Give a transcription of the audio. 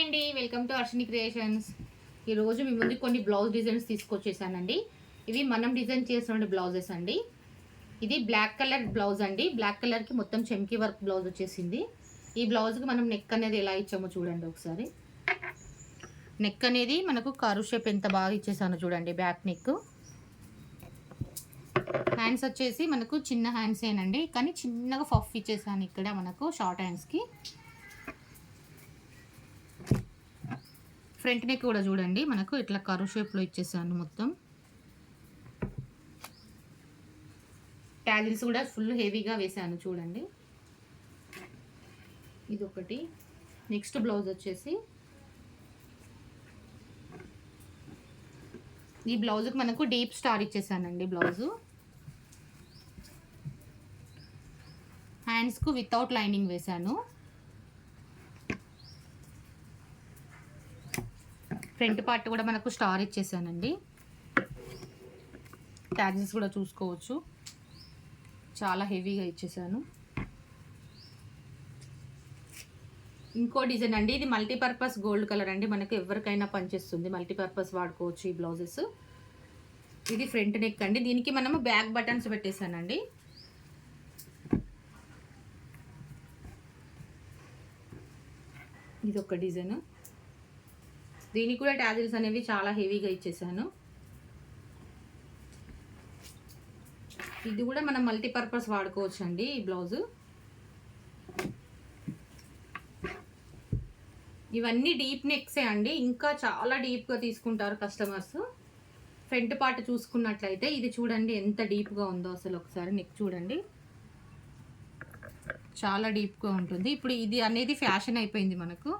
Hi అండి, welcome to Arshini creations. ఈరోజు మీ ముందు కొన్ని బ్లౌజ్ డిజైన్స్ తీసుకొచ్చేసానండి. ఇవి మనం డిజైన్ చేసిన బ్లౌజెస్ అండి. ఇది బ్లాక్ కలర్ బ్లౌజ్ అండి. బ్లాక్ కలర్కి మొత్తం చెమ్కీ వర్క్ బ్లౌజ్ వచ్చేసింది. ఈ బ్లౌజ్కి మనం నెక్ అనేది ఎలా ఇచ్చామో చూడండి ఒకసారి. నెక్ అనేది మనకు కర్వ్ షేప్ ఎంత బాగా ఇచ్చేసానో చూడండి. Back neck. హ్యాండ్స్ వచ్చేసి మనకు చిన్న హ్యాండ్స్ ఏనండి, కానీ చిన్నగా పఫ్ ఇచ్చేసాను ఇక్కడ మనకు షార్ట్ హ్యాండ్స్కి. ఫ్రంట్ నెక్ కూడా చూడండి మనకు ఇట్లా కర్వ్ షేప్లో ఇచ్చేసాను మొత్తం. ట్యాజిల్స్ కూడా ఫుల్ హెవీగా వేసాను చూడండి. ఇది ఒకటి. నెక్స్ట్ బ్లౌజ్ వచ్చేసి ఈ బ్లౌజ్కి మనకు డీప్ స్టార్ ఇచ్చేసానండి. బ్లౌజు హ్యాండ్స్కు వితౌట్ లైనింగ్ వేసాను. ఫ్రంట్ పార్ట్ కూడా మనకు స్టార్ ఇచ్చేసానండి. ట్యాజిల్స్ కూడా చూసుకోవచ్చు, చాలా హెవీగా ఇచ్చేసాను. ఇంకో డిజైన్ అండి, ఇది మల్టీపర్పస్ గోల్డ్ కలర్ అండి. మనకు ఎవరికైనా పనిచేస్తుంది, మల్టీపర్పస్ వాడుకోవచ్చు ఈ బ్లౌజెస్. ఇది ఫ్రంట్ నెక్ అండి. దీనికి మనము బ్యాక్ బటన్స్ పెట్టేసానండి. ఇది ఒక డిజైన్. దీనికి కూడా ట్యాజిల్స్ అనేవి చాలా హెవీగా ఇచ్చేసాను. ఇది కూడా మనం మల్టీపర్పస్ వాడుకోవచ్చు అండి ఈ బ్లౌజు. ఇవన్నీ డీప్ నెక్సే అండి, ఇంకా చాలా డీప్గా తీసుకుంటారు కస్టమర్స్. ఫ్రంట్ పార్ట్ చూసుకున్నట్లయితే ఇది చూడండి ఎంత డీప్గా ఉందో అసలు. ఒకసారి నెక్ చూడండి, చాలా డీప్గా ఉంటుంది. ఇప్పుడు ఇది అనేది ఫ్యాషన్ అయిపోయింది మనకు.